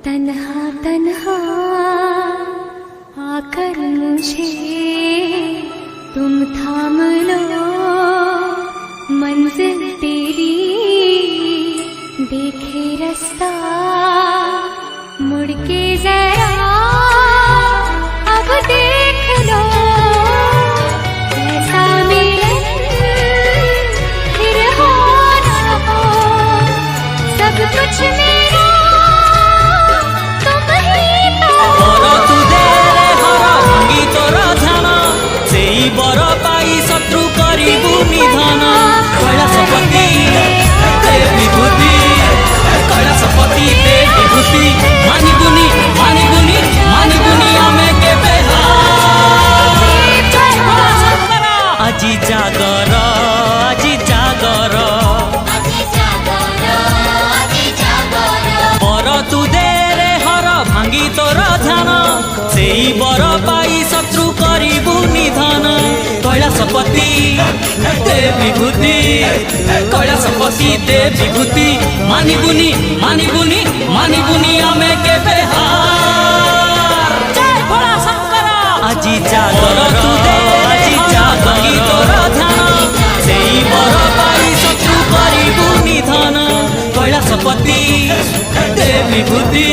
तन्हा तन्हा आकर मुझे तुम थाम लो, मंजिल तेरी देखे रास्ता मुड़ के जरा अब देख लो, ऐसा मिलन फिर हो ना हो, सब कुछ मेरा तुम ही तो। बर पाई शत्रु करिबु निधन, कैलाशपति दे विभूति, कैलाशपति दे विभूति, मानिबुनी मानिबुनी मानिबुनी आमे केबे আজি जागर আজি जागर बर तू दे रे हर भांगी तोर ध्यान, सेई बर पाई शत्रु करिबु निधन, कैलाशपति दे विभूति, कैलाशपति दे विभूति, मानिबुनी मानिबुनी मानिबुनी आमे केबे हार। जय भोला शंकर আজি जागर तू दे আজি जागर तोर ध्यान, सेई बर पाई शत्रु करिबु निधन, कैलाशपति दे विभूति,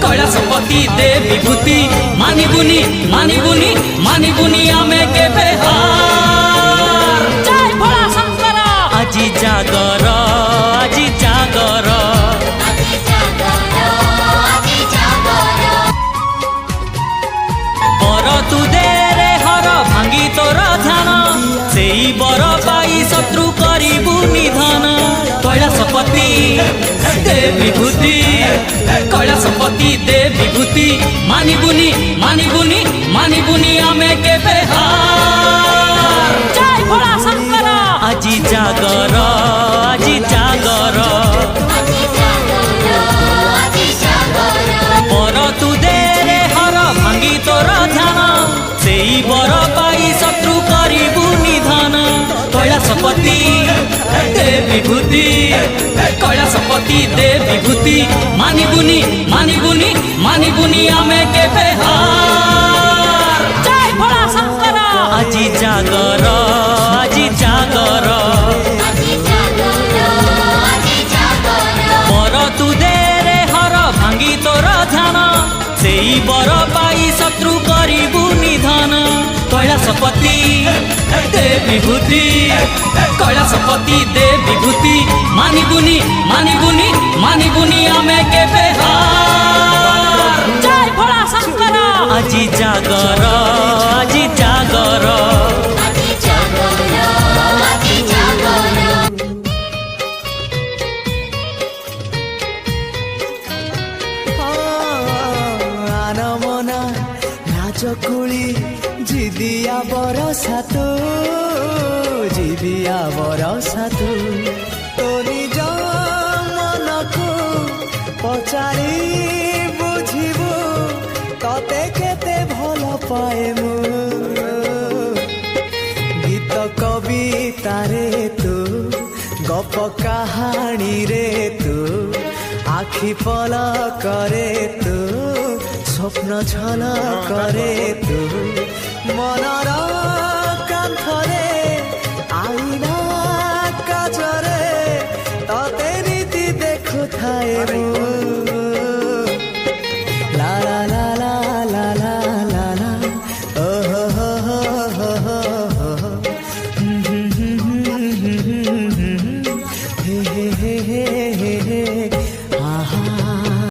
कैलाशपति दे विभूति, मानिबुनी मानिबुनी मानिबुनी आमे केबे हार। जय भोला शंकर আজি जागर আজি जागर बर तू दे रे हर भांगी तोर ध्यान, सेई बर पाई शत्रु करिबु निधन, कैलाशपति दे विभूति, कैलाशपति दे विभूति, मानिबुनी मानिबुनी मानिबुनी आमे केबे हार। जय भोला शंकर আজি जागर আজি जागर बर तू दे रे हर भांगी तोर ध्यान, सेई बर पाई शत्रु करिबु निधन, कैलाशपति दे विभूति, कैलाशपति दे विभूति, मानिबुनी मानिबुनी मानिबुनी आमे केबे हार। जय भोला शंकर আজি जागर আজি जागर बर तू दे रे हर भांगी तोर ध्यान, सेई बर पाई शत्रु करिबु निधन, कैलाशपति दे विभूति, कैलाशपति दे विभूति, मानिबुनी मानिबुनी मानिबुनी आमे केबे हार। जय भोला शंकर আজি जागर আজি जागर आनमना नाचकुली जिदिया बरसा तू, जिदिया बरसा तू, तो निज मनकु पचारि बुझिबु तते केते भल पाए मु, गीत कविता रे तू, गप कहानी रे तू, आखि पल करे तू, स्वप्न छल करे तू, मनरा